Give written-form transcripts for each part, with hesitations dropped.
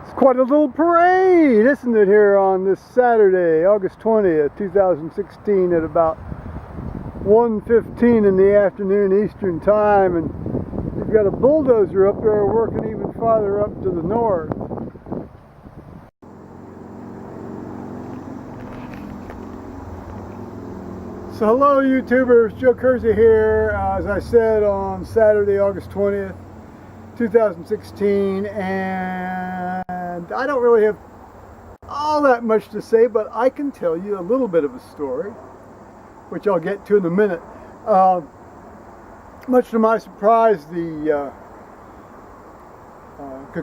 It's quite a little parade, isn't it, here on this Saturday, August 20th, 2016 at about 1:15 in the afternoon Eastern Time, and you've got a bulldozer up there working even farther up to the north. So hello YouTubers, Joe Kersey here, as I said, on Saturday, August 20th, 2016, and I don't really have all that much to say, but I can tell you a little bit of a story, which I'll get to in a minute. Much to my surprise, the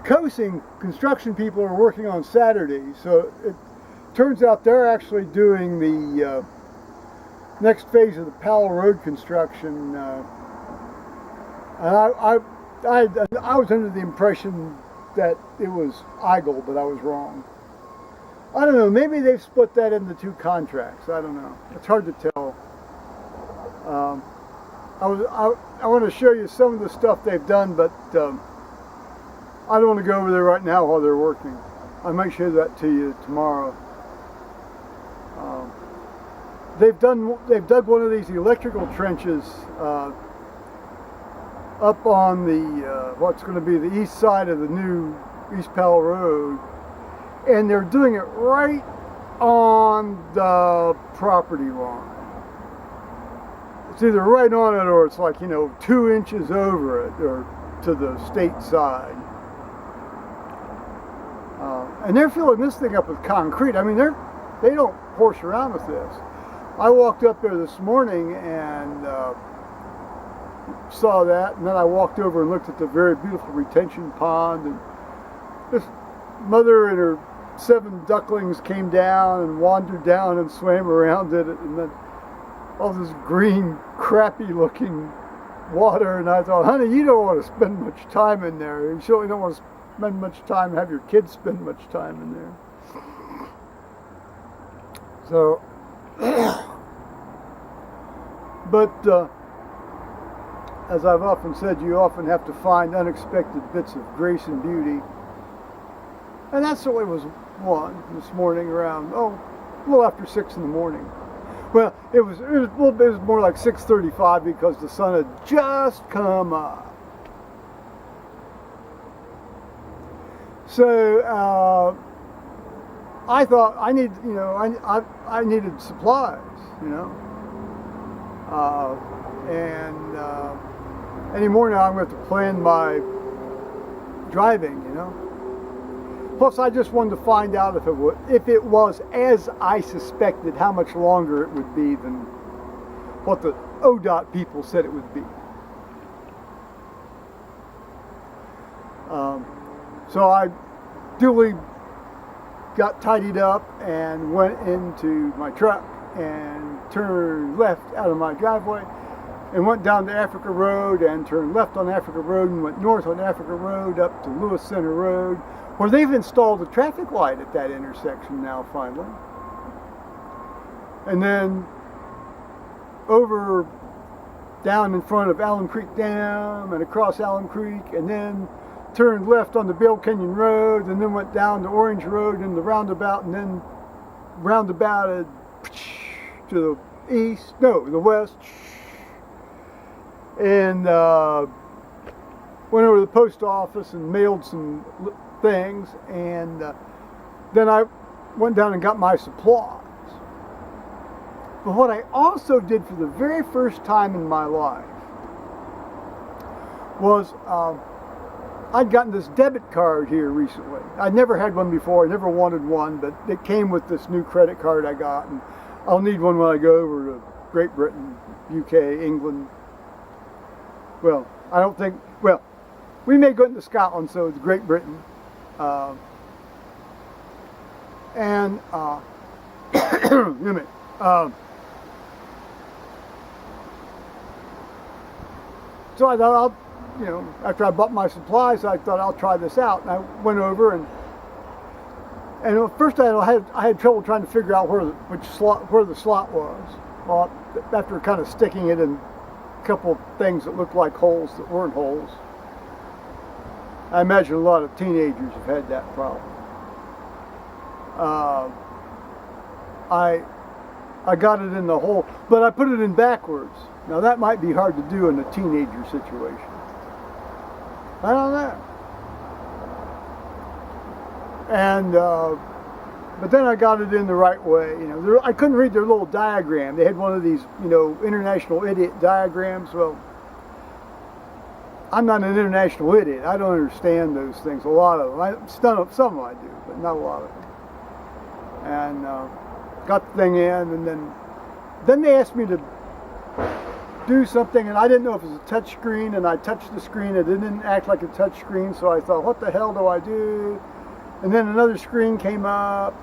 Kersey construction people are working on Saturday, so it turns out they're actually doing the next phase of the Powell Road construction, and I was under the impression that it was Eagle, but I was wrong. I don't know, maybe they've split that into two contracts. I don't know. It's hard to tell. I want to show you some of the stuff they've done, but I don't want to go over there right now while they're working. I might show that to you tomorrow. They've dug one of these electrical trenches up on the what's going to be the east side of the new East Powell Road, and they're doing it right on the property line. It's either right on it or it's like, 2 inches over it, or to the state side. And they're filling this thing up with concrete. I mean, they don't horse around with this. I walked up there this morning and saw that, and then I walked over and looked at the very beautiful retention pond, and this mother and her 7 ducklings came down and wandered down and swam around it, and then all this green, crappy looking water, and I thought, honey, you don't want to spend much time in there. You certainly don't want to spend much time, have your kids spend much time in there. So but as I've often said, you often have to find unexpected bits of grace and beauty, and that certainly was one this morning around a little after 6 in the morning. Well, it was more like 6:35 because the sun had just come up. So I thought I needed supplies, and any more now I'm going to have to plan my driving, Plus, I just wanted to find out if it was as I suspected, how much longer it would be than what the ODOT people said it would be. So I duly got tidied up and went into my truck and turned left out of my driveway and went down to Africa Road and turned left on Africa Road and went north on Africa Road up to Lewis Center Road, where they've installed a traffic light at that intersection now finally. And then over down in front of Allen Creek Dam and across Allen Creek, and then turned left on the Bale Canyon Road, and then went down to Orange Road and the roundabout, and then roundabouted to the west, and went over to the post office and mailed some things, and then I went down and got my supplies. But what I also did for the very first time in my life was I'd gotten this debit card here recently. I'd never had one before. I never wanted one, but it came with this new credit card I got, and I'll need one when I go over to Great Britain, UK, England. Well, I don't think, we may go into Scotland, so it's Great Britain. So I thought after I bought my supplies, I thought I'll try this out. And I went over and at first I had trouble trying to figure out where the slot was. Well, after kind of sticking it in a couple of things that looked like holes that weren't holes. I imagine a lot of teenagers have had that problem. I got it in the hole, but I put it in backwards. Now that might be hard to do in a teenager situation. I don't know. And but then I got it in the right way. You know, I couldn't read their little diagram. They had one of these, you know, international idiot diagrams. Well, I'm not an international idiot. I don't understand those things. A lot of them. Some of them I do, but not a lot of them. And got the thing in, and then they asked me to do something, and I didn't know if it was a touch screen, and I touched the screen. It didn't act like a touch screen, so I thought, what the hell do I do? And then another screen came up,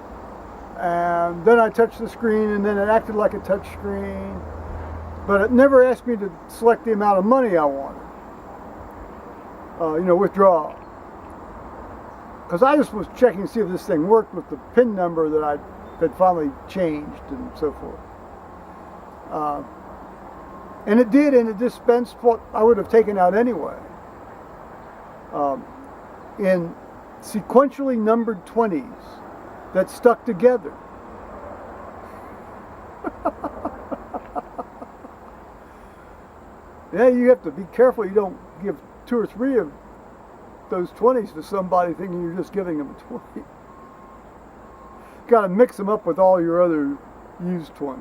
and then I touched the screen, and then it acted like a touch screen. But it never asked me to select the amount of money I wanted. You know, withdraw. Because I just was checking to see if this thing worked with the PIN number that I had finally changed and so forth. And it did, and it dispensed what I would have taken out anyway. In sequentially numbered 20s that stuck together. Yeah, you have to be careful you don't give 2 or 3 of those 20s to somebody thinking you're just giving them a 20. Got to mix them up with all your other used 20s.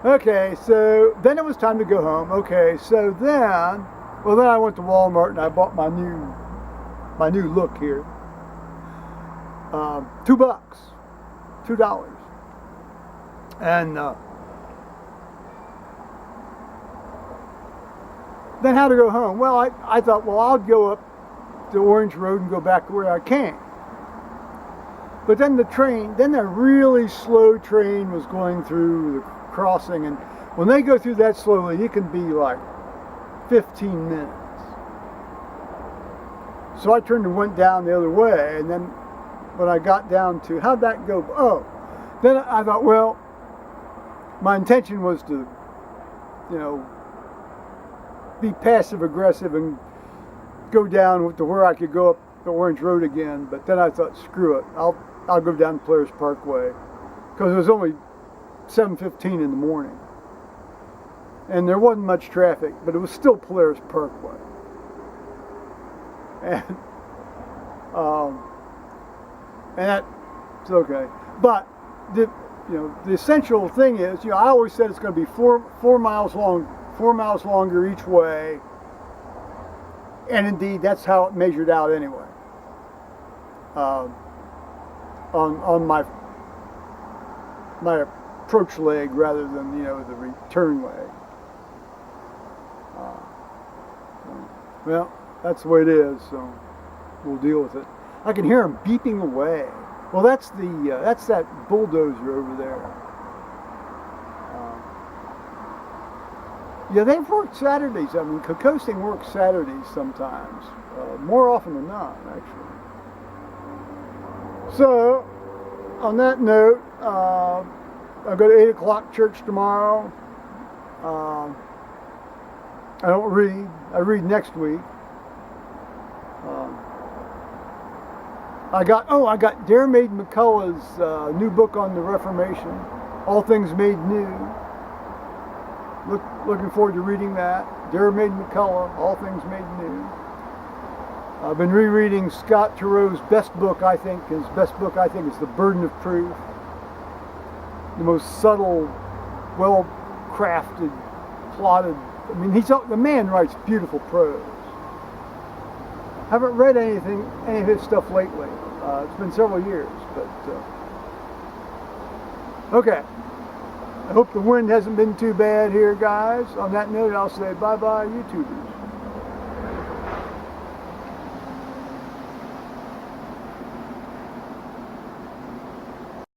Okay, so then it was time to go home. Okay, so then I went to Walmart and I bought my new look here. $2, $2, and then how to go home? Well, I thought, well, I'll go up the Orange Road and go back to where I came. But then the really slow train was going through the crossing, and when they go through that slowly, it can be like 15 minutes. So I turned and went down the other way, and then when I got down to, how'd that go? Oh, then I thought, well, my intention was to, you know, be passive aggressive and go down to where I could go up the Orange Road again, but then I thought, screw it, I'll go down Polaris Parkway, because it was only 7:15 in the morning, and there wasn't much traffic, but it was still Polaris Parkway, and that's okay. But the essential thing is, I always said it's going to be 4 miles long, 4 miles longer each way. And indeed, that's how it measured out anyway. On my approach leg rather than the return leg. Well, that's the way it is. So we'll deal with it. I can hear them beeping away. Well, that's that bulldozer over there. Yeah, they've worked Saturdays. I mean, coasting works Saturdays sometimes, more often than not, actually. So, on that note, I'll go to 8 o'clock church tomorrow. I don't read. I read next week. I got Dermaid McCullough's new book on the Reformation, All Things Made New. Looking forward to reading that. Dermaid McCullough, All Things Made New. I've been rereading Scott Turow's best book, I think. His best book, I think, is The Burden of Proof. The most subtle, well-crafted, plotted. I mean, the man writes beautiful prose. Haven't read any of his stuff lately. It's been several years, but okay. I hope the wind hasn't been too bad here, guys. On that note, I'll say bye-bye, YouTubers.